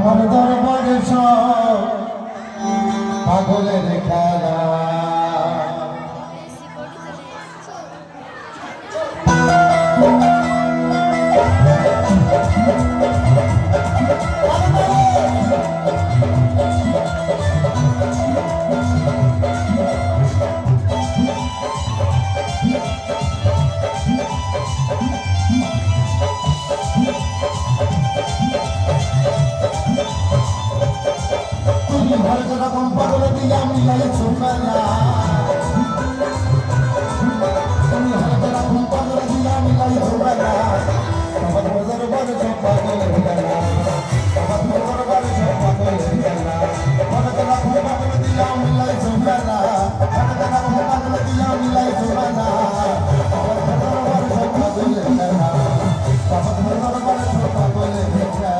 আমার দরবারে সব পাগলের খেলা। যেরকম পাগল দিয়ে আমি লাইছো মেলা, তুমি যেরকম পাগল দিয়ে আমি লাইছো মেলা, আমার দরবারে সব পাগলের খেলা, আমার দরবারে সব পাগলের খেলা। মনে যেরকম পাগল দিয়ে আমি লাইছো মেলা, মনে যেরকম পাগল দিয়ে আমি লাইছো মেলা, আমার দরবারে সব পাগলের খেলা, আমার দরবারে সব পাগলের খেলা।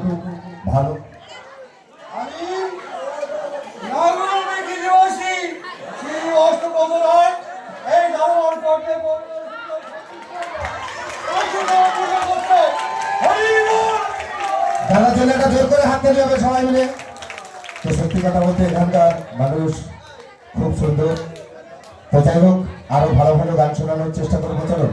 খুব ভালো। আমি নাগরমে গিরিবাসী শ্রী অষ্টপ্রহরায় এই ধর্ম করতে খেলার জন্য একটা জোর করে হাত দিতে হবে সবাই মিলে। তো সত্যি কথা বলতে এখানকার মানুষ খুব সুন্দর। তো যাই হোক, আরো ভালো ভালো গান শোনানোর চেষ্টা করবো। চলো।